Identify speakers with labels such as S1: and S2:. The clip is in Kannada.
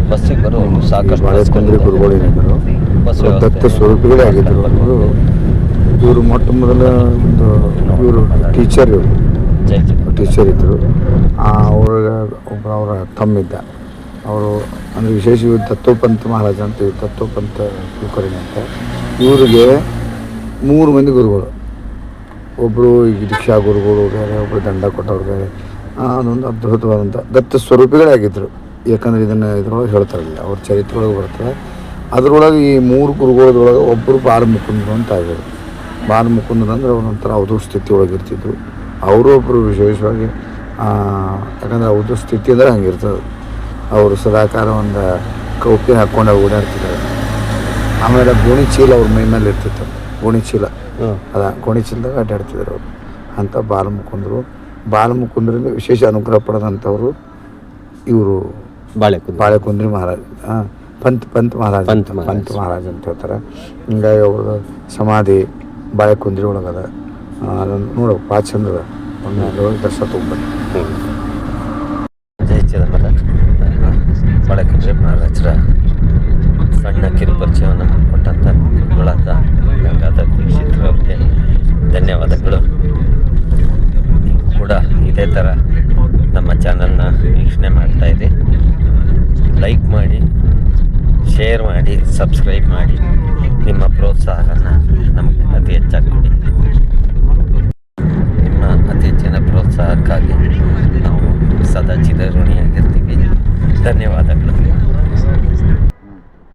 S1: ಬಸ್ಸಿಗೆ ಬರೋ ಸಾಕಷ್ಟು
S2: ಬಾಳೆಕುಂದ್ರಿ ಗುರುಗಳೇನಿದ್ದರು ದತ್ತ ಸ್ವರೂಪಿಗಳೇ ಆಗಿದ್ದರು. ಅವರು ಇವರು ಮೊಟ್ಟ ಮೊದಲ ಒಂದು ಇವರು ಟೀಚರ್ ಇದ್ದರು. ಅವ್ರಿಗೆ ಅವರ ತಮ್ಮಿದ್ದ ಅವರು ಅಂದರೆ ವಿಶೇಷ ಇವರು ದತ್ತೋಪಂತ ಮಹಾರಾಜ ಅಂತ ದತ್ತೋಪಂತ ಕುಲಕರ್ಣಿ ಅಂತ. ಇವರಿಗೆ 3 ಮಂದಿ ಗುರುಗಳು. ಒಬ್ಬರು ಈಗ ದೀಕ್ಷಾ ಗುರುಗಳು ಬೇರೆ, ಒಬ್ಬರು ದಂಡ ಕೊಟ್ಟವ್ರು ಬೇರೆ. ಅದೊಂದು ಅದ್ಭುತವಾದಂಥ ದತ್ತ ಸ್ವರೂಪಿಗಳೇ ಆಗಿದ್ದರು. ಯಾಕಂದರೆ ಇದನ್ನು ಇದ್ರೊಳಗೆ ಹೇಳ್ತಾರಲ್ಲ, ಅವ್ರ ಚರಿತ್ರೆ ಒಳಗೆ ಬರ್ತದೆ. ಅದರೊಳಗೆ ಈ 3 ಗುರುಗಳದೊಳಗೆ ಒಬ್ಬರು ಬಾಲಮುಕುಂದರು ಅಂತ ಆಗಿದ್ರು. ಬಾಲಮುಕುಂದರು ಅಂದರೆ ಅವ್ರು ಒಂಥರ ಅವಧೂತ ಸ್ಥಿತಿ ಒಳಗಿರ್ತಿದ್ರು. ಅವರು ಒಬ್ಬರು ವಿಶೇಷವಾಗಿ ಯಾಕಂದರೆ ಅವಧೂತ ಸ್ಥಿತಿ ಅಂದರೆ ಹಂಗಿರ್ತದೆ. ಅವರು ಸದಾಕಾಲ ಒಂದು ಕೌಪಿ ಹಾಕ್ಕೊಂಡು ಓಡಾಡ್ತಿದ್ದಾರೆ. ಆಮೇಲೆ ಗೋಣಿ ಚೀಲ ಅವ್ರ ಮೈ ಮೇಲೆ ಇರ್ತಿತ್ತು. ಗೋಣಿ ಚೀಲ ಗೋಣಿ ಚೀಲದಾಗ ಅಡ್ಡಾಡ್ತಿದ್ರು ಅವರು. ಅಂಥ ಬಾಲಮುಕುಂದರಿಂದ ವಿಶೇಷ ಅನುಗ್ರಹ ಪಡೆದಂಥವ್ರು ಇವರು ಬಾಳೆಕುಂದ್ರಿ ಮಹಾರಾಜ. ಪಂತ್ ಮಹಾರಾಜ ಅಂತ ಹೇಳ್ತಾರೆ. ಹಿಂಗಾಗಿ ಅವ್ರದ್ದು ಸಮಾಧಿ ಬಾಳೆಕುಂದ್ರಿ ಒಳಗದ. ಅದನ್ನು ನೋಡೋ ಭಾಳ ಚಂದದ. ಒಂದು ದರ್ಶನ ತೊಗೊಂಡ್ಬನ್ನಿ.
S1: ಬಾಳೆಕುಂದ್ರಿ ಮಹಾರಾಜರ ಸಣ್ಣ ಕಿರುಪರಿಚಯವನ್ನು ಕೊಟ್ಟಂಥ ಗುರುಗಳಾದ ಗಂಗಾಧರ ದೀಕ್ಷಿತ್ರವ್ರಿಗೆ ಧನ್ಯವಾದಗಳು. ಕೂಡ ಇದೇ ಥರ ನಮ್ಮ ಚಾನಲ್ನ ವೀಕ್ಷಣೆ ಮಾಡ್ತಾಯಿರಿ. ಲೈಕ್ ಮಾಡಿ, ಶೇರ್ ಮಾಡಿ, ಸಬ್ಸ್ಕ್ರೈಬ್ ಮಾಡಿ. ನಿಮ್ಮ ಪ್ರೋತ್ಸಾಹವನ್ನು ನಮಗೆ ಅತಿ ಹೆಚ್ಚಾಗಿ ಕೊಡಿ. ನಿಮ್ಮ ಅತಿ ಹೆಚ್ಚಿನ ಪ್ರೋತ್ಸಾಹಕ್ಕಾಗಿ ನಾವು ಸದಾ ಚಿರಋಣಿಯಾಗಿರ್ತೀವಿ. ಧನ್ಯವಾದಗಳು.